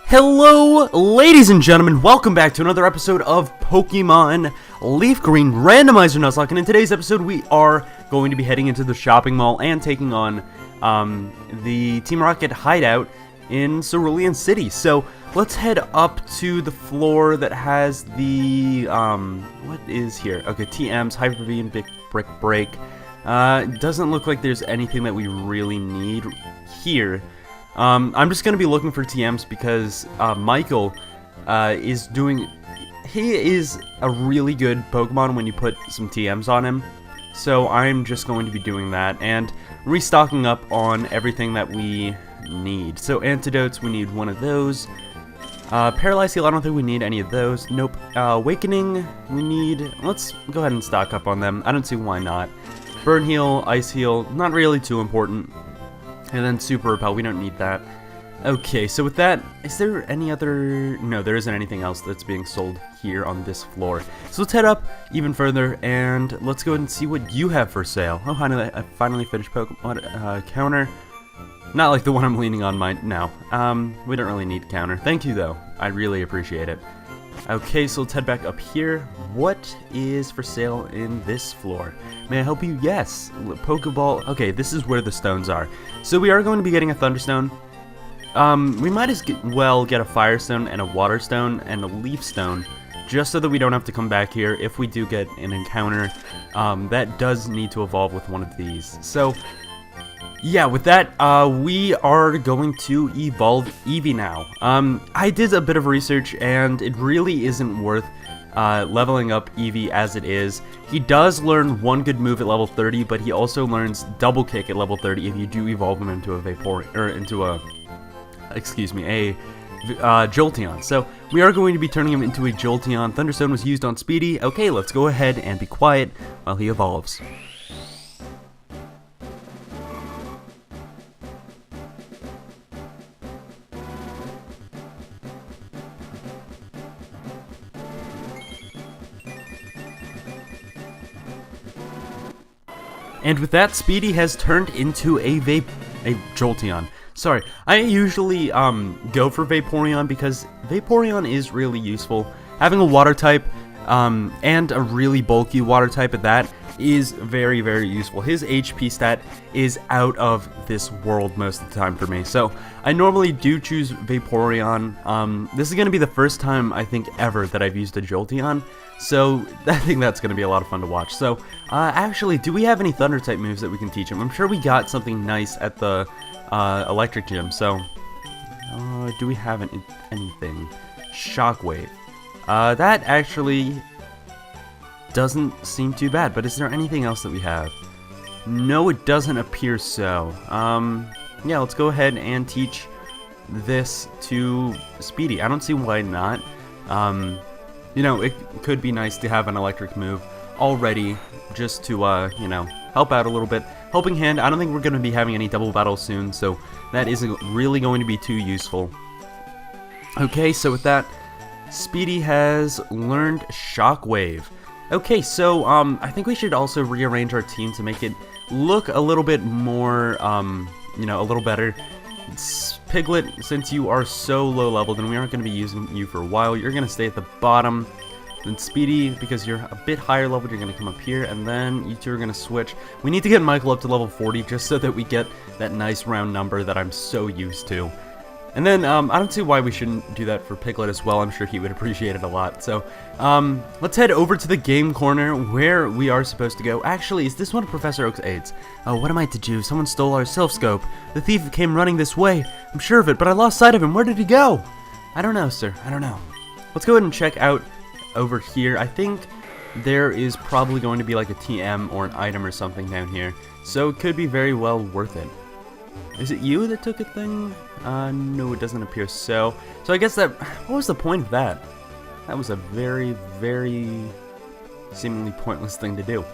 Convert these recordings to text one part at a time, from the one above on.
Hello, ladies and gentlemen, welcome back to another episode of Pokemon Leaf Green Randomizer Nuzlocke, and in today's episode we are going to be heading into the shopping mall and taking on the Team Rocket Hideout in Cerulean City. So let's head up to the floor that has the, what is here? Okay, TMs, Hyper V, and Big Brick Break. It doesn't look like there's anything that we really need here. I'm just going to be looking for TMs because Michael is doing... He is a really good Pokemon when you put some TMs on him. So I'm just going to be doing that and restocking up on everything that we need. So antidotes, we need one of those. Paralyzed Heal, I don't think we need any of those. Nope. Awakening, we need... Let's go ahead and stock up on them. I don't see why not. Burn Heal, Ice Heal, not really too important. And then Super Repel, we don't need that. Okay, so with that, is there any other... No, there isn't anything else that's being sold here on this floor. So let's head up even further, and let's go ahead and see what you have for sale. Oh, I finally finished Pokemon counter. Not like the one I'm leaning on now. We don't really need counter. Thank you, though. I really appreciate it. Okay, so let's head back up here. What is for sale in this floor? May I help you? Yes. Pokeball. Okay, this is where the stones are. So we are going to be getting a Thunderstone. We might as well get a Firestone and a Water Stone and a Leaf Stone, just so that we don't have to come back here if we do get an encounter that does need to evolve with one of these. So, yeah, with that, we are going to evolve Eevee now. I did a bit of research, and it really isn't worth leveling up Eevee as it is. He does learn one good move at level 30, but he also learns Double Kick at level 30 if you do evolve him into a Jolteon. So we are going to be turning him into a Jolteon. Thunderstone was used on Speedy. Okay, let's go ahead and be quiet while he evolves. And with that, Speedy has turned into a Jolteon. Sorry, I usually go for Vaporeon because Vaporeon is really useful. Having a water type and a really bulky water type at that is very, very useful. His HP stat is out of this world most of the time for me. So I normally do choose Vaporeon. This is going to be the first time, I think, ever that I've used a Jolteon. So I think that's going to be a lot of fun to watch. So actually, do we have any Thunder type moves that we can teach him? I'm sure we got something nice at the Electric Gym. So do we have anything? Shockwave. That actually doesn't seem too bad, but is there anything else that we have? No, it doesn't appear so. Yeah, let's go ahead and teach this to Speedy. I don't see why not. You know, it could be nice to have an electric move already, just to, you know, help out a little bit. Helping Hand, I don't think we're going to be having any double battles soon, so that isn't really going to be too useful. Okay, so with that, Speedy has learned Shockwave. Okay, so, I think we should also rearrange our team to make it look a little bit more, you know, a little better. Piglet, since you are so low level, then we aren't going to be using you for a while. You're going to stay at the bottom. Then Speedy, because you're a bit higher level, you're going to come up here, and then you two are going to switch. We need to get Michael up to level 40 just so that we get that nice round number that I'm so used to. And then, I don't see why we shouldn't do that for Piglet as well. I'm sure he would appreciate it a lot. So, let's head over to the game corner where we are supposed to go. Actually, is this one of Professor Oak's aides? Oh, what am I to do? Someone stole our Self Scope. The thief came running this way. I'm sure of it, but I lost sight of him. Where did he go? I don't know, sir. I don't know. Let's go ahead and check out over here. I think there is probably going to be like a TM or an item or something down here. So it could be very well worth it. Is it you that took a thing? No, it doesn't appear so. So I guess that... What was the point of that? That was a very, very seemingly pointless thing to do.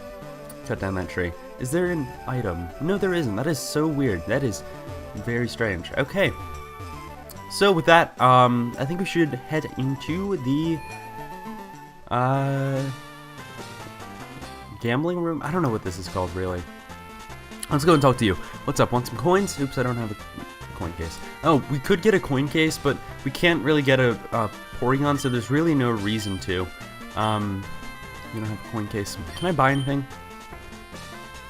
Cut down that tree. Is there an item? No, there isn't. That is so weird. That is very strange. Okay. So with that, I think we should head into the... gambling room? I don't know what this is called, really. Let's go and talk to you. What's up? Want some coins? Oops, I don't have a coin case. Oh, we could get a coin case, but we can't really get a Porygon, so there's really no reason to. We don't have a coin case. Can I buy anything?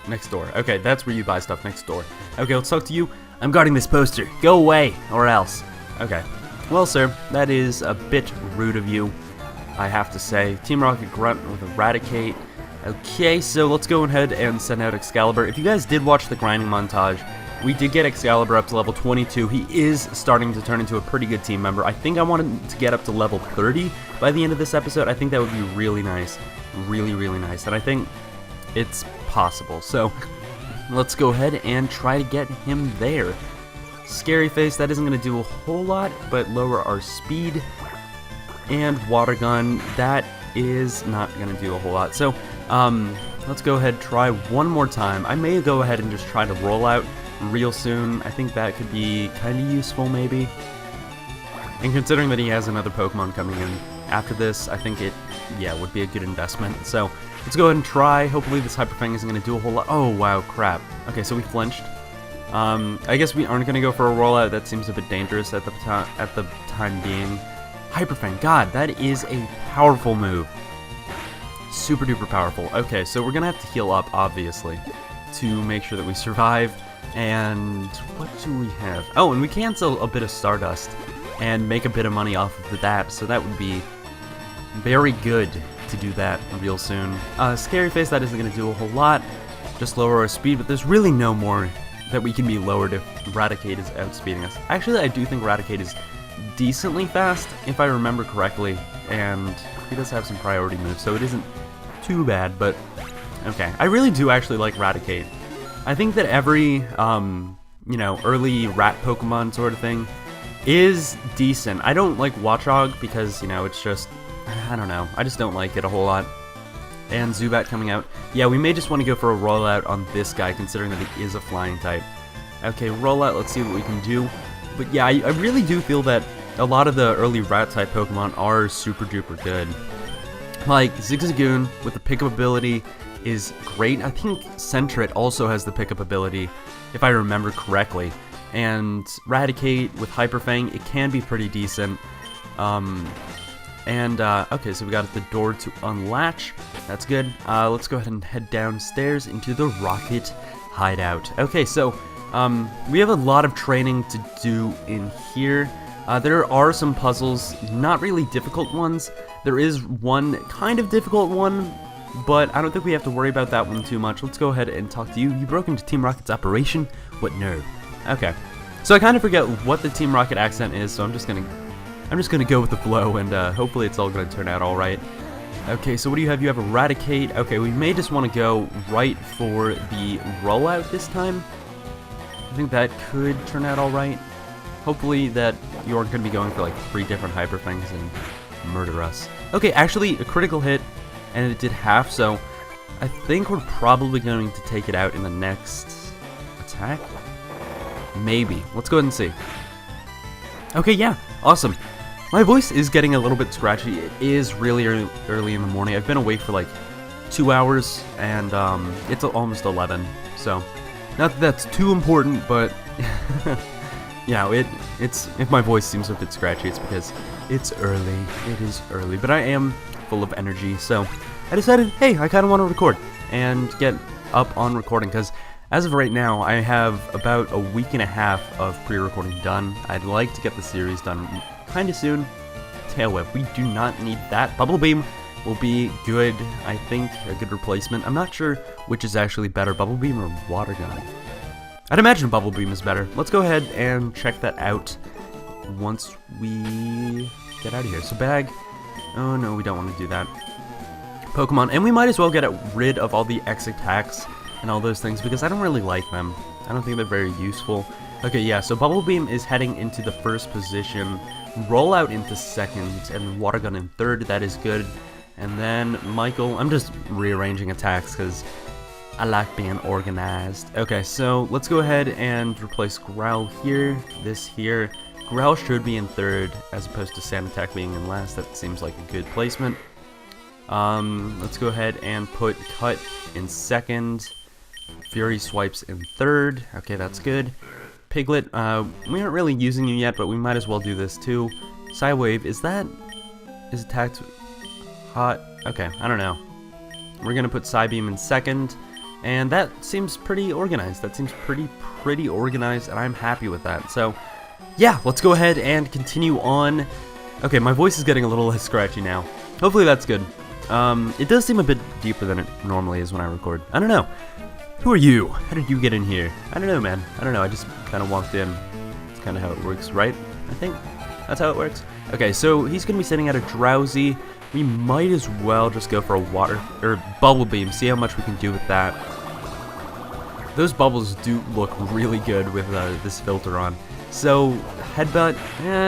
Next door. Okay, that's where you buy stuff, next door. Okay, let's talk to you. I'm guarding this poster. Go away, or else. Okay. Well, sir, that is a bit rude of you, I have to say. Team Rocket Grunt with Eradicate. Okay, so let's go ahead and send out Excalibur. If you guys did watch the grinding montage, we did get Excalibur up to level 22. He is starting to turn into a pretty good team member. I think I wanted to get up to level 30 by the end of this episode. I think that would be really nice. Really, really nice. And I think it's possible. So let's go ahead and try to get him there. Scary Face, that isn't going to do a whole lot, but lower our speed. And Water Gun, that is not going to do a whole lot. So let's go ahead and try one more time. I may go ahead and just try to roll out real soon. I think that could be kind of useful, maybe. And considering that he has another Pokemon coming in after this, I think it, yeah, would be a good investment. So let's go ahead and try. Hopefully this Hyper Fang isn't going to do a whole lot. Oh, wow, crap. Okay, so we flinched. I guess we aren't going to go for a rollout. That seems a bit dangerous at the time being. Hyper Fang, God, that is a powerful move. Super duper powerful. Okay, so we're going to have to heal up, obviously, to make sure that we survive. And what do we have? Oh, and we can sell a bit of Stardust and make a bit of money off of that, so that would be very good to do that real soon. Scary Face, that isn't going to do a whole lot. Just lower our speed, but there's really no more that we can be lowered if Raticate is outspeeding us. Actually, I do think Raticate is decently fast, if I remember correctly, and he does have some priority moves, so it isn't too bad, but okay. I really do actually like Raticate. I think that every, you know, early rat Pokemon sort of thing is decent. I don't like Watchog because, you know, it's just, I don't know, I just don't like it a whole lot. And Zubat coming out. Yeah, we may just want to go for a rollout on this guy, considering that he is a flying type. Okay, rollout, let's see what we can do. But yeah, I really do feel that a lot of the early rat type Pokemon are super duper good. Like, Zigzagoon with the pickup ability is great. I think Sentret also has the pickup ability, if I remember correctly. And Raticate with Hyper Fang, it can be pretty decent. Okay, so we got the door to unlatch. That's good. Let's go ahead and head downstairs into the Rocket Hideout. Okay, so we have a lot of training to do in here. There are some puzzles, not really difficult ones. There is one kind of difficult one, but I don't think we have to worry about that one too much. Let's go ahead and talk to you. You broke into Team Rocket's operation? What nerve? Okay, so I kind of forget what the Team Rocket accent is, so I'm just gonna go with the flow, and hopefully it's all gonna turn out all right. Okay, so what do you have? You have Eradicate. Okay, we may just want to go right for the rollout this time. I think that could turn out all right. Hopefully that you aren't gonna be going for like 3 different Hyper Fangs and murder us. Okay, actually a critical hit, and it did half, so I think we're probably going to take it out in the next attack. Maybe. Let's go ahead and see. Okay, yeah, awesome. My voice is getting a little bit scratchy. It is really early in the morning. I've been awake for like 2 hours, and it's almost 11. So, not that that's too important, but yeah, it's if my voice seems a bit scratchy, it's because it's early. It is early, but I am full of energy. So, I decided, hey, I kind of want to record and get up on recording because as of right now, I have about a week and a half of pre-recording done. I'd like to get the series done kind of soon. Tail Whip, we do not need that. Bubble Beam will be good, I think, a good replacement. I'm not sure which is actually better, Bubble Beam or Water Gun. I'd imagine Bubble Beam is better. Let's go ahead and check that out once we get out of here. So bag, oh no, we don't want to do that. Pokemon, and we might as well get rid of all the X attacks and all those things because I don't really like them. I don't think they're very useful. Okay, yeah, so Bubble Beam is heading into the first position, Rollout into second, and Water Gun in third. That is good. And then Michael, I'm just rearranging attacks because I like being organized. Okay, so let's go ahead and replace Growl here, this here. Growl should be in third as opposed to Sand Attack being in last. That seems like a good placement. Let's go ahead and put Cut in second. Fury Swipes in third. Okay, that's good. Piglet, we aren't really using you yet, but we might as well do this too. Psywave, is attacked hot? Okay, I don't know. We're gonna put Psybeam in second, and that seems pretty organized. That seems pretty organized, and I'm happy with that. So, yeah, let's go ahead and continue on. Okay, my voice is getting a little less scratchy now. Hopefully that's good. It does seem a bit deeper than it normally is when I record. I don't know. Who are you? How did you get in here? I don't know, man. I don't know. I just kind of walked in. That's kind of how it works, right? I think that's how it works. Okay, so he's going to be sitting at a Drowsy. We might as well just go for a water or bubble beam. See how much we can do with that. Those bubbles do look really good with this filter on. So headbutt,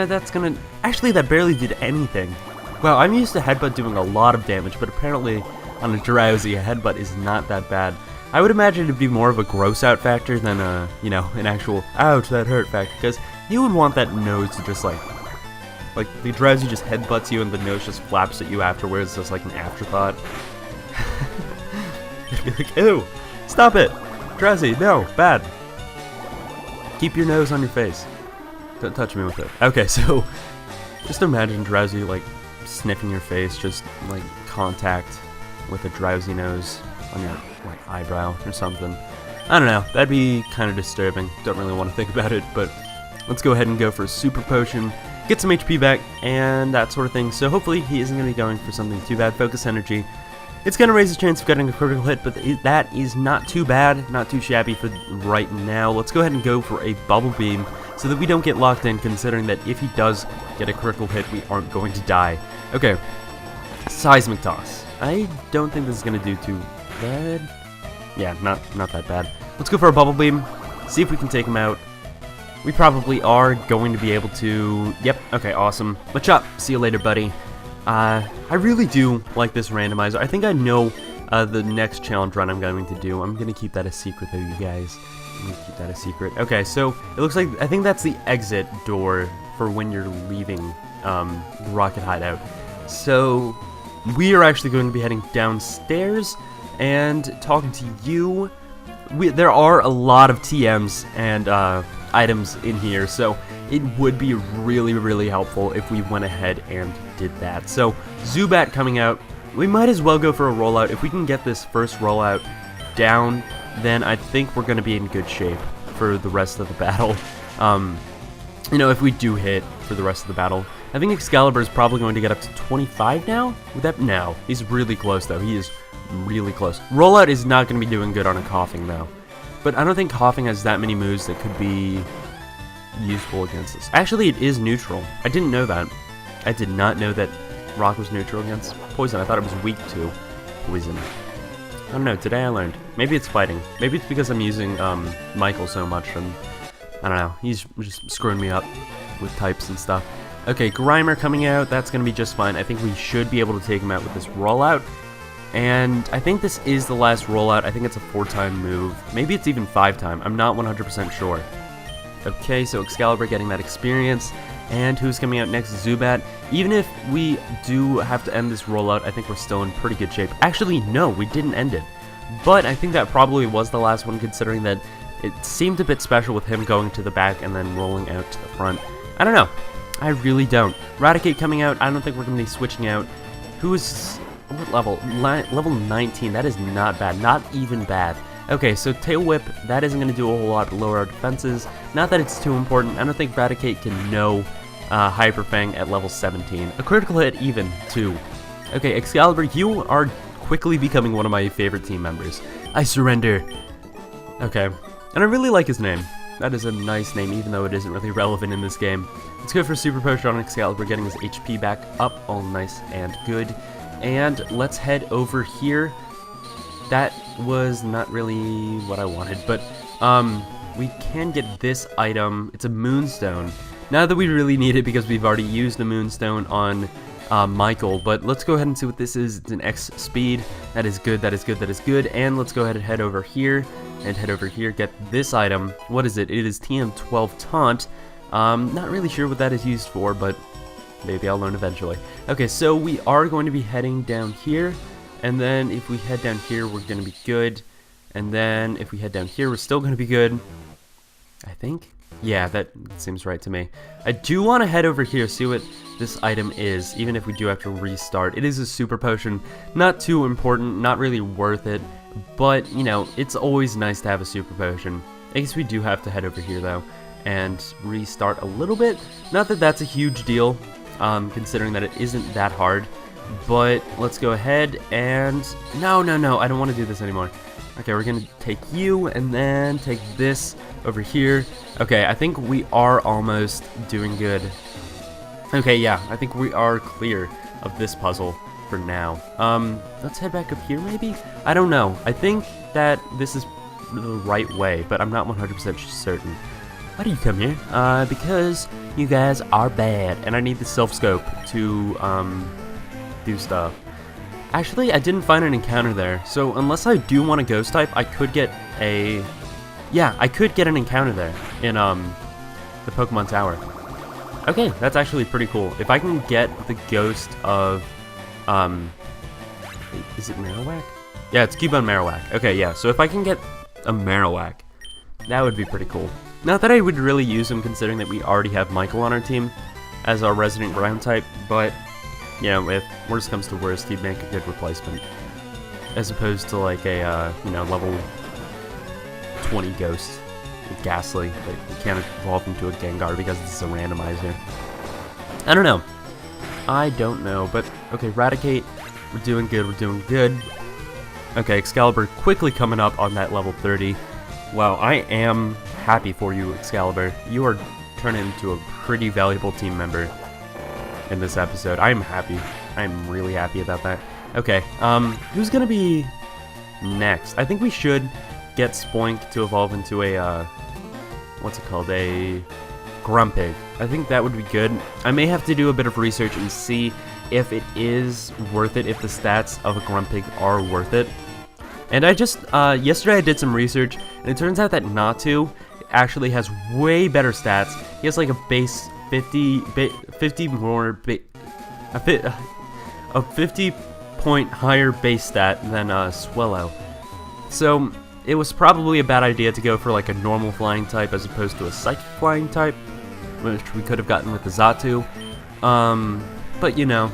that's gonna actually that barely did anything. Well, I'm used to headbutt doing a lot of damage, but apparently on a Drowsy, a headbutt is not that bad. I would imagine it'd be more of a gross out factor than a, you know, an actual ouch that hurt factor, because you would want that nose to just like the Drowsy just headbutts you and the nose just flaps at you afterwards, just like an afterthought. You'd be like, ew, stop it, Drowsy, no, bad. Keep your nose on your face. Don't touch me with it. Okay, so just imagine Drowsy like sniffing your face, just like contact with a Drowsy nose on your like eyebrow or something. I don't know, that'd be kind of disturbing. Don't really want to think about it, but let's go ahead and go for a super potion, get some HP back, and that sort of thing. So hopefully he isn't going to be going for something too bad. Focus energy. It's going to raise his chance of getting a critical hit, but that is not too bad, not too shabby for right now. Let's go ahead and go for a bubble beam so that we don't get locked in, considering that if he does get a critical hit, we aren't going to die. Okay, seismic toss. I don't think this is going to do too bad. Yeah, not that bad. Let's go for a bubble beam, see if we can take him out. We probably are going to be able to. Yep, okay, awesome. Machop, see you later, buddy. I really do like this randomizer. I think I know the next challenge run I'm going to do. I'm going to keep that a secret, though, you guys. I'm going to keep that a secret. Okay, so it looks like, I think that's the exit door for when you're leaving Rocket Hideout. So we are actually going to be heading downstairs and talking to you. There are a lot of TMs and items in here, so it would be really helpful if we went ahead and did that. So Zubat coming out, we might as well go for a rollout. If we can get this first rollout down, then I think we're going to be in good shape for the rest of the battle. You know, if we do hit for the rest of the battle. I think Excalibur is probably going to get up to 25 now. Would that? No, he's really close though. He is really close. Rollout is not going to be doing good on a Coughing though. But I don't think Coughing has that many moves that could be useful against this. Actually, it is neutral. I didn't know that. I did not know that Rock was neutral against Poison. I thought it was weak to Poison. I don't know. Today I learned. Maybe it's fighting. Maybe it's because I'm using Michael so much, and I don't know. He's just screwing me up with types and stuff. Okay, Grimer coming out. That's going to be just fine. I think we should be able to take him out with this rollout. And I think this is the last rollout. I think it's a 4-time move. Maybe it's even 5-time. I'm not 100% sure. Okay, so Excalibur getting that experience. And who's coming out next? Zubat. Even if we do have to end this rollout, I think we're still in pretty good shape. Actually, no, we didn't end it. But I think that probably was the last one, considering that it seemed a bit special with him going to the back and then rolling out to the front. I don't know. I really don't. Raticate coming out. I don't think we're going to be switching out. Who's... what level? Level 19. That is not bad. Not even bad. Okay, so Tail Whip, that isn't going to do a whole lot to lower our defenses. Not that it's too important. I don't think Raticate can know Hyper Fang at level 17. A critical hit even, too. Okay, Excalibur, you are quickly becoming one of my favorite team members. I surrender. Okay, and I really like his name. That is a nice name, even though it isn't really relevant in this game. Let's go for Super Potion on Excalibur, getting his HP back up, all nice and good. And let's head over here. That was not really what I wanted, but we can get this item. It's a Moonstone. Not that we really need it because we've already used the Moonstone on Michael, but let's go ahead and see what this is. It's an X speed. That is good, that is good, that is good. And let's go ahead and head over here, get this item. What is it? It is TM12 Taunt. Not really sure what that is used for, but maybe I'll learn eventually. Okay, so we are going to be heading down here, and then if we head down here, we're going to be good. And then if we head down here, we're still going to be good. I think. Yeah, that seems right to me. I do want to head over here, see what this item is, even if we do have to restart. It is a super potion, not too important, not really worth it, but, you know, it's always nice to have a super potion. I guess we do have to head over here, though, and restart a little bit. Not that that's a huge deal, considering that it isn't that hard, but let's go ahead and... No, I don't want to do this anymore. Okay, we're going to take you, and then take this over here. Okay, I think we are almost doing good. Okay, yeah, I think we are clear of this puzzle for now. Let's head back up here, maybe? I don't know. I think that this is the right way, but I'm not 100% certain. Why do you come here? Because you guys are bad, and I need the self-scope to, do stuff. Actually, I didn't find an encounter there, so unless I do want a ghost type, I could get a... Yeah, I could get an encounter there in, the Pokemon Tower. Okay, that's actually pretty cool. If I can get the ghost of, is it Marowak? Yeah, it's Cubone Marowak. Okay, yeah, so if I can get a Marowak, that would be pretty cool. Not that I would really use him, considering that we already have Michael on our team as our resident ground type, but... You know, if worst comes to worst, he'd make a good replacement. As opposed to like a, you know, level 20 ghost with Ghastly that you can't evolve into a Gengar because it's a randomizer. I don't know. But okay, Raticate, we're doing good. Okay, Excalibur quickly coming up on that level 30. Wow, I am happy for you, Excalibur. You are turning into a pretty valuable team member in this episode. I'm happy. I'm really happy about that. Okay, who's gonna be next? I think we should get Spoink to evolve into a, what's it called? A Grumpig. I think that would be good. I may have to do a bit of research and see if it is worth it, if the stats of a Grumpig are worth it. And I just, yesterday I did some research, and it turns out that Natu actually has way better stats. He has like a base 50 more a 50-point higher base stat than Swellow. So it was probably a bad idea to go for like a normal flying type as opposed to a psychic flying type, which we could have gotten with the Xatu. But you know,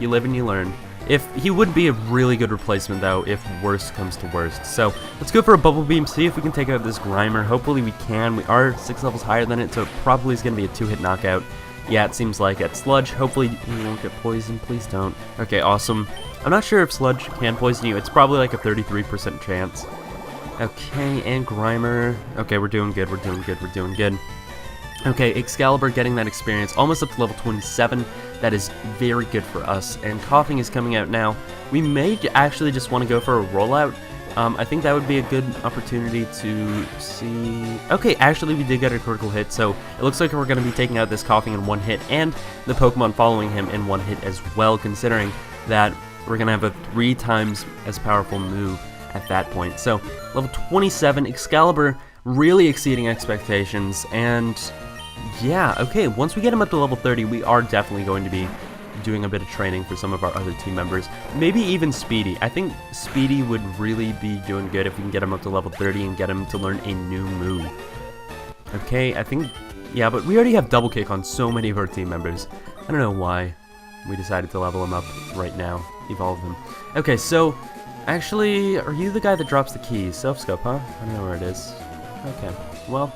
you live and you learn. If he would be a really good replacement though, if worst comes to worst. So let's go for a Bubble Beam, see if we can take out this Grimer. Hopefully we can. We are 6 levels higher than it, so it probably is going to be a 2-hit knockout. Yeah, it seems like it. Sludge, hopefully you won't get poisoned. Please don't. Okay, awesome. I'm not sure if Sludge can poison you. It's probably like a 33% chance. Okay, and Grimer. Okay, we're doing good. Okay, Excalibur getting that experience, almost up to level 27. That is very good for us. And Coughing is coming out now. We may actually just want to go for a rollout. I think that would be a good opportunity to see... Okay, actually we did get a critical hit, so it looks like we're going to be taking out this Coughing in 1 hit, and the Pokemon following him in 1 hit as well, considering that we're going to have a 3 times as powerful move at that point. So, level 27, Excalibur really exceeding expectations, and... Yeah, okay, once we get him up to level 30, we are definitely going to be doing a bit of training for some of our other team members. Maybe even Speedy. I think Speedy would really be doing good if we can get him up to level 30 and get him to learn a new move. Okay, I think... Yeah, but we already have Double Kick on so many of our team members. I don't know why we decided to level him up right now. Evolve him. Okay, so... Actually, are you the guy that drops the keys? Self-scope, huh? I don't know where it is. Okay, well...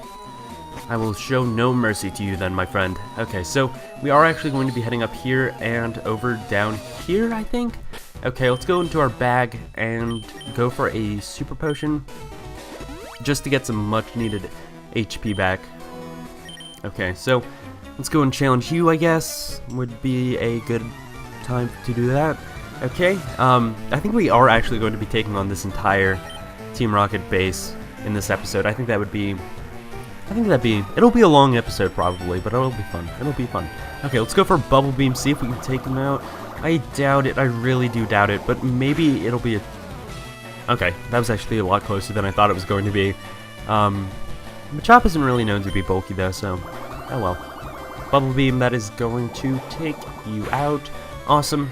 I will show no mercy to you then, my friend. Okay, so we are actually going to be heading up here and over down here, I think? Okay, let's go into our bag and go for a super potion just to get some much needed HP back. Okay, so let's go and challenge you, I guess, would be a good time to do that. Okay, I think we are actually going to be taking on this entire Team Rocket base in this episode. I think that'd be, it'll be a long episode probably, but it'll be fun. Okay, let's go for Bubble Beam, see if we can take him out. I doubt it, I really do doubt it, but maybe it'll be a... Okay, that was actually a lot closer than I thought it was going to be. Machop isn't really known to be bulky though, so... Oh well. Bubble Beam, that is going to take you out. Awesome.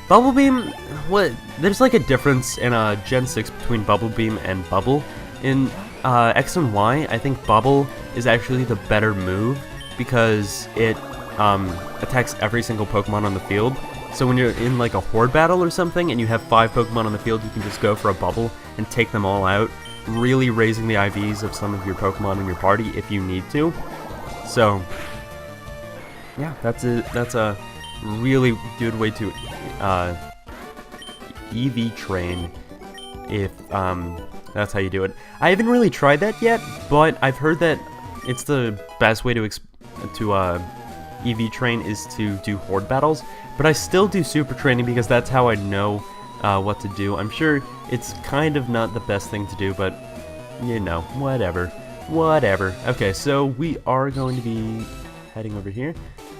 Bubble Beam, what? There's like a difference in Gen 6 between Bubble Beam and Bubble. In X and Y, I think Bubble is actually the better move because it attacks every single Pokemon on the field. So when you're in like a horde battle or something and you have 5 Pokemon on the field, you can just go for a Bubble and take them all out, really raising the IVs of some of your Pokemon in your party if you need to. So yeah, that's a really good way to EV train if that's how you do it. I haven't really tried that yet, but I've heard that it's the best way to EV train is to do horde battles. But I still do super training because that's how I know what to do. I'm sure it's kind of not the best thing to do, but you know, whatever. Okay, so we are going to be heading over here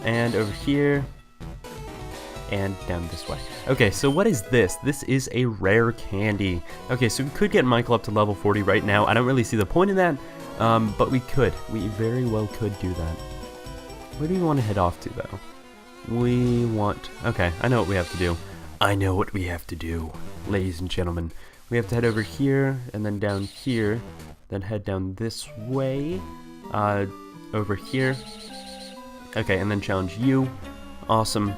and over here and down this way. Okay, so what is this? This is a rare candy. Okay, so we could get Michael up to level 40 right now. I don't really see the point in that, but we could. We very well could do that. Where do we want to head off to, though? Okay, I know what we have to do. Ladies and gentlemen. We have to head over here, and then down here, then head down this way, over here. Okay, and then challenge you. Awesome.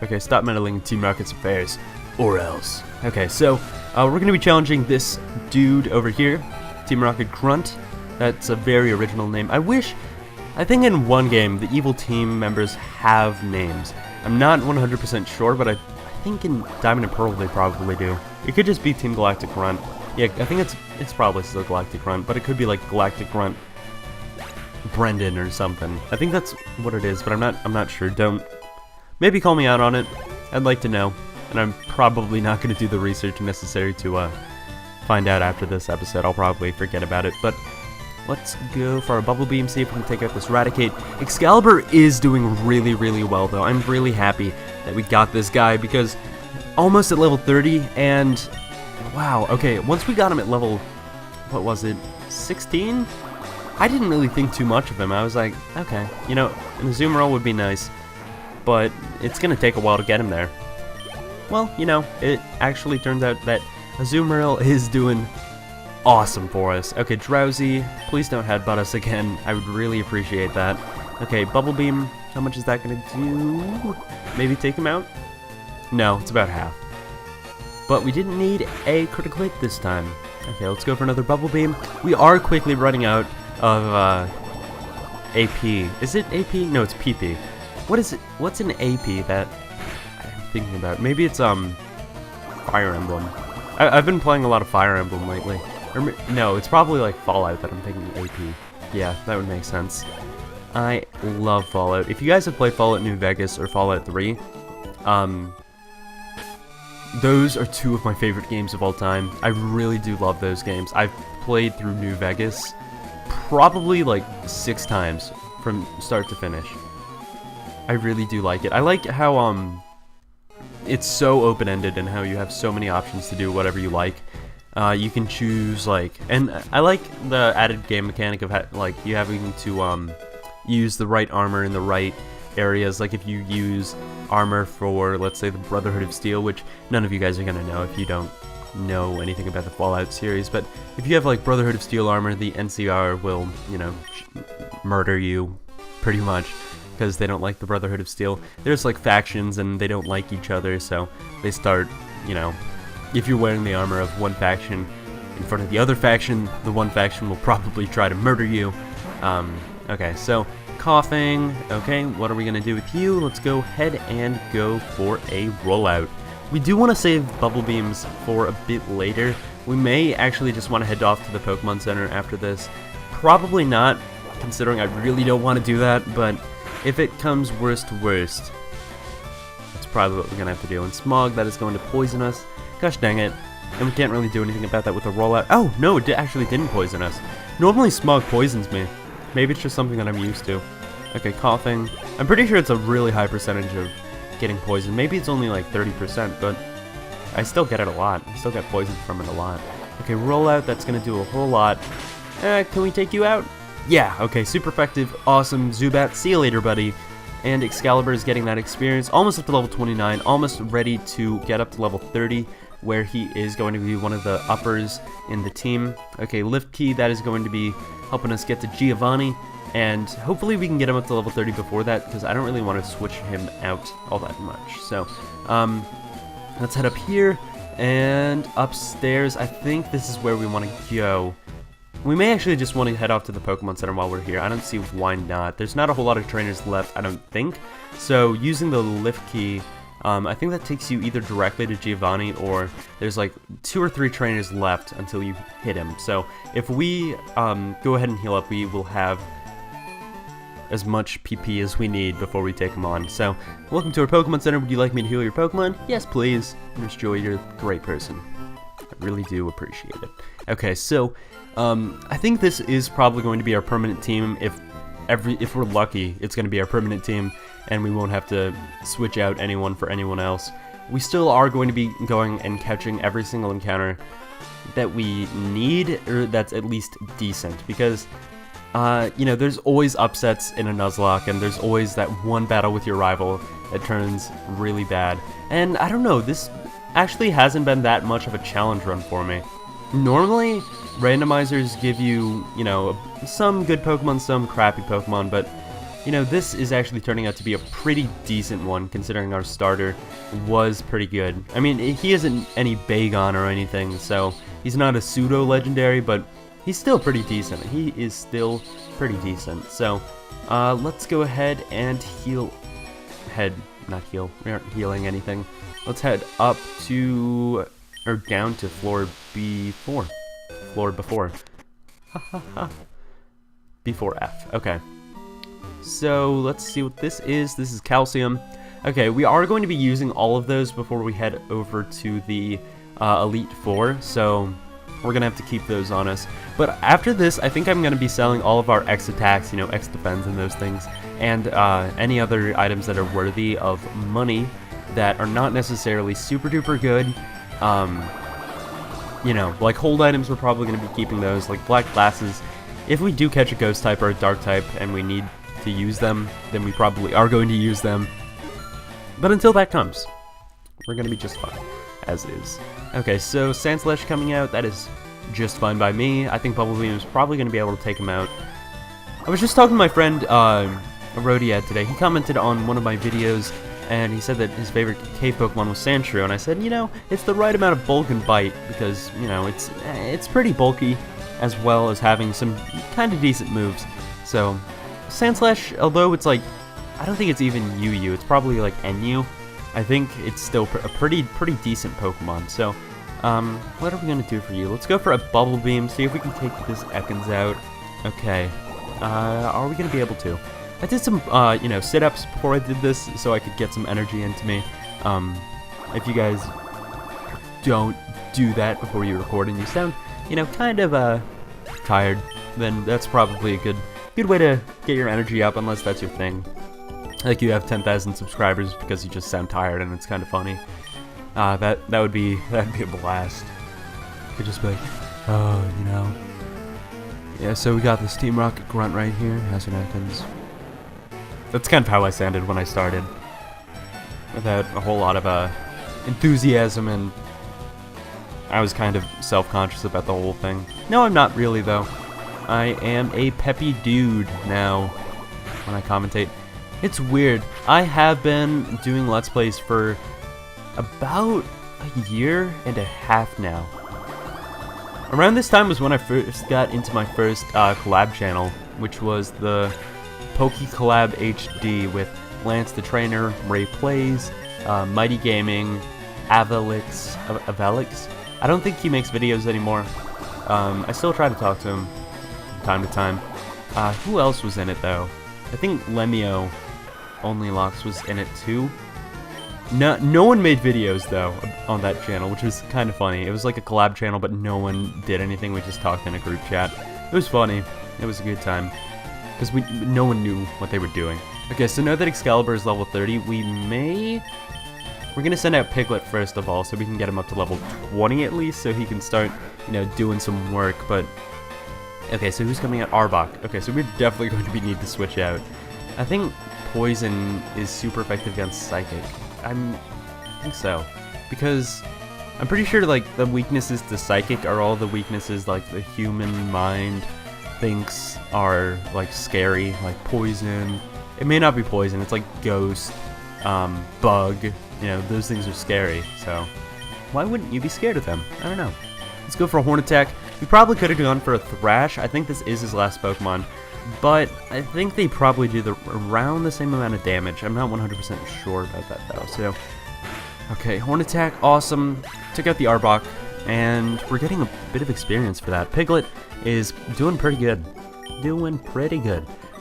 Okay, stop meddling in Team Rocket's affairs, or else. Okay, so we're going to be challenging this dude over here, Team Rocket Grunt. That's a very original name. I think in one game, the evil team members have names. I'm not 100% sure, but I think in Diamond and Pearl they probably do. It could just be Team Galactic Grunt. Yeah, I think it's probably still Galactic Grunt, but it could be like Galactic Grunt Brendan or something. I think that's what it is, but I'm not sure. Maybe call me out on it. I'd like to know, and I'm probably not going to do the research necessary to find out after this episode. I'll probably forget about it, but let's go for our Bubble Beam, see if we can take out this Raticate. Excalibur is doing really, really well, though. I'm really happy that we got this guy, because almost at level 30, and wow, okay, once we got him at level, what was it, 16? I didn't really think too much of him. I was like, okay, you know, an Azumarill would be nice, but it's going to take a while to get him there. Well, you know, it actually turns out that Azumarill is doing awesome for us. Okay, Drowsy, please don't headbutt us again. I would really appreciate that. Okay, Bubble Beam, how much is that going to do? Maybe take him out? No, it's about half. But we didn't need a critical hit this time. Okay, let's go for another Bubble Beam. We are quickly running out of AP. Is it AP? No, it's PP. What is it? What's an AP that I'm thinking about? Maybe it's Fire Emblem. I've been playing a lot of Fire Emblem lately. Or, no, it's probably like Fallout that I'm thinking AP. Yeah, that would make sense. I love Fallout. If you guys have played Fallout New Vegas or Fallout 3, those are two of my favorite games of all time. I really do love those games. I've played through New Vegas probably like 6 times from start to finish. I really do like it. I like how it's so open-ended and how you have so many options to do whatever you like. You can choose like, and I like the added game mechanic of like you having to use the right armor in the right areas. Like if you use armor for, let's say, the Brotherhood of Steel, which none of you guys are gonna know if you don't know anything about the Fallout series, but if you have like Brotherhood of Steel armor, the NCR will, you know, murder you pretty much because they don't like the Brotherhood of Steel. There's like factions and they don't like each other, so they start, you know, if you're wearing the armor of one faction in front of the other faction, the one faction will probably try to murder you. Okay, so coughing. Okay, what are we gonna do with you? Let's go ahead and go for a rollout. We do want to save Bubble Beams for a bit later. We may actually just want to head off to the Pokemon Center after this. Probably not, considering I really don't want to do that, but if it comes worst to worst, that's probably what we're gonna have to do. And Smog, that is going to poison us. Gosh dang it. And we can't really do anything about that with a rollout. Oh, no, it actually didn't poison us. Normally Smog poisons me. Maybe it's just something that I'm used to. Okay, coughing. I'm pretty sure it's a really high percentage of getting poisoned. Maybe it's only like 30%, but I still get it a lot. I still get poisoned from it a lot. Okay, rollout, that's going to do a whole lot. Can we take you out? Yeah, okay, super effective, awesome. Zubat, see you later, buddy. And Excalibur is getting that experience, almost up to level 29, almost ready to get up to level 30. where he is going to be one of the uppers in the team. Okay, lift key, that is going to be helping us get to Giovanni, and hopefully we can get him up to level 30 before that, because I don't really want to switch him out all that much. So, let's head up here, and upstairs, I think this is where we want to go. We may actually just want to head off to the Pokemon Center while we're here. I don't see why not. There's not a whole lot of trainers left, I don't think. So using the lift key, I think that takes you either directly to Giovanni, or there's like 2 or 3 trainers left until you hit him. So if we go ahead and heal up, we will have as much PP as we need before we take him on. So welcome to our Pokemon Center. Would you like me to heal your Pokemon? Yes, please. Miss Joy, you're a great person. I really do appreciate it. Okay, so I think this is probably going to be our permanent team. If we're lucky, it's going to be our permanent team, and we won't have to switch out anyone for anyone else. We still are going to be going and catching every single encounter that we need, or that's at least decent, because you know, there's always upsets in a Nuzlocke, and there's always that one battle with your rival that turns really bad. And I don't know, this actually hasn't been that much of a challenge run for me. Normally, randomizers give you, you know, some good Pokemon, some crappy Pokemon, but, you know, this is actually turning out to be a pretty decent one, considering our starter was pretty good. I mean, he isn't any Bagon or anything, so he's not a pseudo-legendary, but he's still pretty decent. He is still pretty decent. So, let's go ahead and heal. Not heal. We aren't healing anything. Let's head up to, or down to floor B4. Floor before. Before F. Okay. So, let's see what this is. This is calcium. Okay, we are going to be using all of those before we head over to the Elite Four, so we're going to have to keep those on us. But after this, I think I'm going to be selling all of our X attacks, you know, X defense and those things, and any other items that are worthy of money that are not necessarily super duper good. You know, like hold items, we're probably going to be keeping those, like black glasses. If we do catch a ghost type or a dark type and we need to use them, then we probably are going to use them. But until that comes, we're going to be just fine, as is. Okay, so Sandslash coming out, that is just fine by me. I think Bubble Beam is probably going to be able to take him out. I was just talking to my friend, Rodiad today. He commented on one of my videos, and he said that his favorite cave Pokemon was Sandshrew, and I said, you know, it's the right amount of bulk and bite, because, you know, it's pretty bulky, as well as having some kind of decent moves. So, Sandslash, although it's like, I don't think it's even UU, it's probably like NU, I think it's still a pretty decent Pokemon. So, what are we going to do for you? Let's go for a Bubble Beam, see if we can take this Ekans out. Okay, are we going to be able to? I did some, you know, sit-ups before I did this, so I could get some energy into me. If you guys don't do that before you record and you sound, you know, kind of, tired, then that's probably a good way to get your energy up, unless that's your thing. Like you have 10,000 subscribers because you just sound tired and it's kind of funny. That'd be a blast. Could just be like, oh, you know. Yeah, so we got this Team Rocket grunt right here. Hazard Ekans. That's kind of how I sounded when I started, without a whole lot of enthusiasm, and I was kind of self-conscious about the whole thing. No, I'm not really, though. I am a peppy dude now when I commentate. It's weird. I have been doing Let's Plays for about a year and a half now. Around this time was when I first got into my first collab channel, which was the PokeCollab HD with Lance the Trainer, Ray Plays, Mighty Gaming, Avelix. I don't think he makes videos anymore. I still try to talk to him from time to time. Who else was in it though? I think Lemio Only Locks was in it too. No one made videos though on that channel, which was kind of funny. It was like a collab channel, but no one did anything. We just talked in a group chat. It was funny. It was a good time because no one knew what they were doing. Okay, so now that Excalibur is level 30, we're gonna send out Piglet first of all, so we can get him up to level 20 at least, so he can start, you know, doing some work. But okay, so who's coming out? Arbok. Okay, so we're definitely going to need to switch out. I think Poison is super effective against Psychic. I think so, because I'm pretty sure like the weaknesses to psychic are all the weaknesses like the human mind thinks are like scary, like poison. It may not be poison, it's like ghost, bug, you know, those things are scary, so why wouldn't you be scared of them? I don't know. Let's go for a Horn Attack. We probably could have gone for a Thrash. I think this is his last Pokemon, but I think they probably do around the same amount of damage. I'm not 100% sure about that though, so okay, Horn Attack, awesome. Took out the Arbok, and we're getting a bit of experience for that. Piglet is doing pretty good.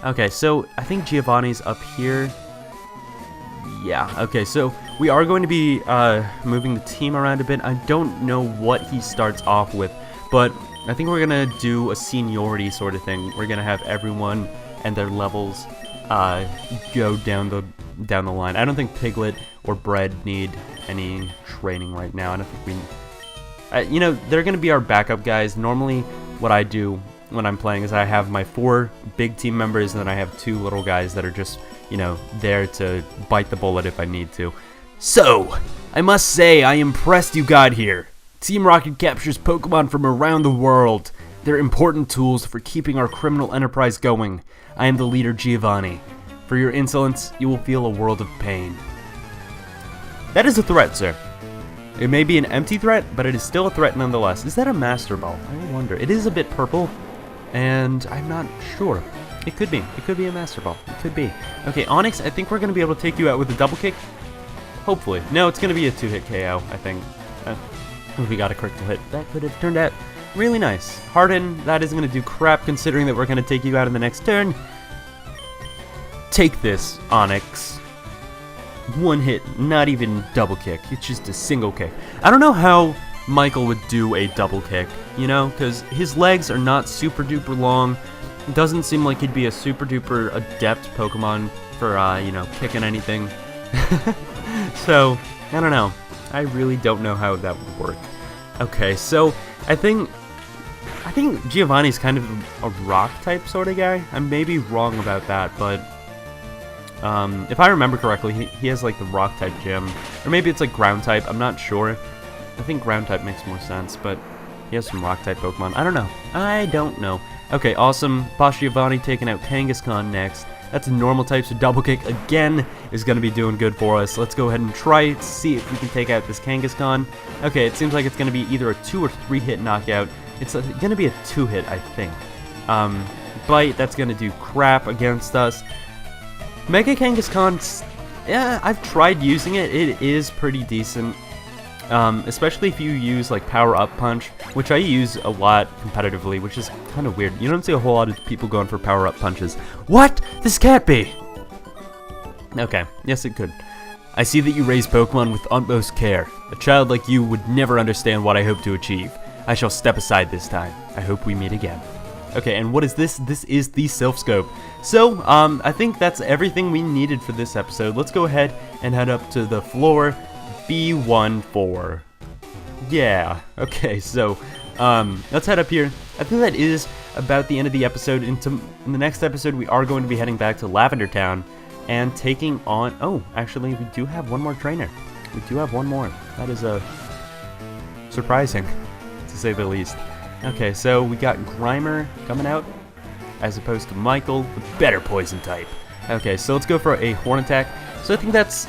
Okay, so I think Giovanni's up here. Yeah, okay, so we are going to be moving the team around a bit. I don't know what he starts off with, but I think we're going to do a seniority sort of thing. We're going to have everyone and their levels go down the line. I don't think Piglet or Bread need any training right now. I don't think we... you know, they're going to be our backup guys. Normally, what I do when I'm playing is I have my 4 big team members, and then I have 2 little guys that are just, you know, there to bite the bullet if I need to. So, I must say, I am impressed you got here. Team Rocket captures Pokemon from around the world. They're important tools for keeping our criminal enterprise going. I am the leader, Giovanni. For your insolence, you will feel a world of pain. That is a threat, sir. It may be an empty threat, but it is still a threat nonetheless. Is that a Master Ball? I wonder. It is a bit purple, and I'm not sure. It could be. It could be a Master Ball. It could be. Okay, Onyx, I think we're going to be able to take you out with a double kick. Hopefully. No, it's going to be a 2-hit KO, I think. We got a critical hit. That could have turned out really nice. Harden, that isn't going to do crap considering that we're going to take you out in the next turn. Take this, Onyx. 1 hit, not even double kick. It's just a single kick. I don't know how Michael would do a double kick, you know, because his legs are not super duper long. It doesn't seem like he'd be a super duper adept Pokemon for, you know, kicking anything. So, I don't know. I really don't know how that would work. Okay, so I think Giovanni's kind of a rock type sort of guy. I may be wrong about that, but if I remember correctly, he has like the rock type gym, or maybe it's like ground type. I'm not sure. I think ground type makes more sense, but he has some rock type Pokemon. I don't know. Okay, awesome. Boss Giovanni taking out Kangaskhan next. That's a normal type, so double kick again is going to be doing good for us. Let's go ahead and try to see if we can take out this Kangaskhan. Okay, it seems like it's going to be either a 2 or 3 hit knockout. It's going to be a 2 hit, I think. Bite, that's going to do crap against us. Mega Kangaskhan, yeah, I've tried using it. It is pretty decent. Especially if you use like Power Up Punch, which I use a lot competitively, which is kind of weird. You don't see a whole lot of people going for Power Up Punches. What? This can't be! Okay, yes it could. I see that you raise Pokemon with utmost care. A child like you would never understand what I hope to achieve. I shall step aside this time. I hope we meet again. Okay, and what is this? This is the Silph Scope. So, I think that's everything we needed for this episode. Let's go ahead and head up to the floor. B14. Yeah, okay, so let's head up here. I think that is about the end of the episode. In the next episode, we are going to be heading back to Lavender Town and taking on... Oh, actually, we do have one more trainer. We do have one more. That is surprising, to say the least. Okay, so we got Grimer coming out, as opposed to Michael, the better poison type. Okay, so let's go for a Horn Attack. So I think that's,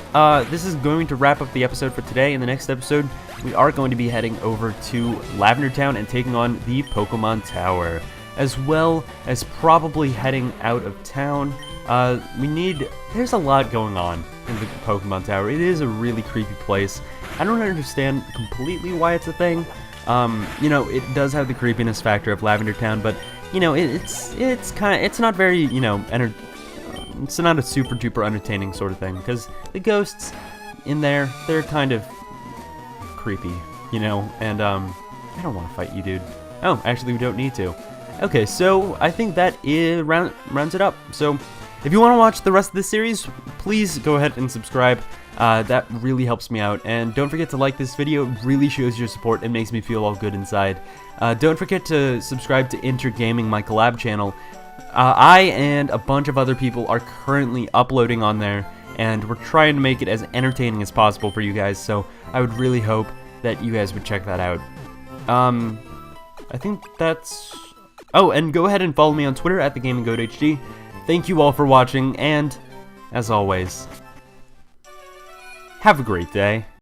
this is going to wrap up the episode for today. In the next episode, we are going to be heading over to Lavender Town and taking on the Pokemon Tower, as well as probably heading out of town. There's a lot going on in the Pokemon Tower. It is a really creepy place. I don't understand completely why it's a thing. You know, it does have the creepiness factor of Lavender Town, but, you know, it's not very, you know, it's not a super duper entertaining sort of thing, because the ghosts in there, they're kind of creepy, you know, and I don't want to fight you, dude. Oh, actually we don't need to. Okay, so I think that rounds it up. So if you want to watch the rest of this series, please go ahead and subscribe. That really helps me out, and don't forget to like this video. It really shows your support and makes me feel all good inside. Don't forget to subscribe to Inter Gaming, my collab channel. I and a bunch of other people are currently uploading on there, and we're trying to make it as entertaining as possible for you guys, so I would really hope that you guys would check that out. I think that's... Oh, and go ahead and follow me on Twitter at TheGamingGoatHD. Thank you all for watching, and, as always, have a great day.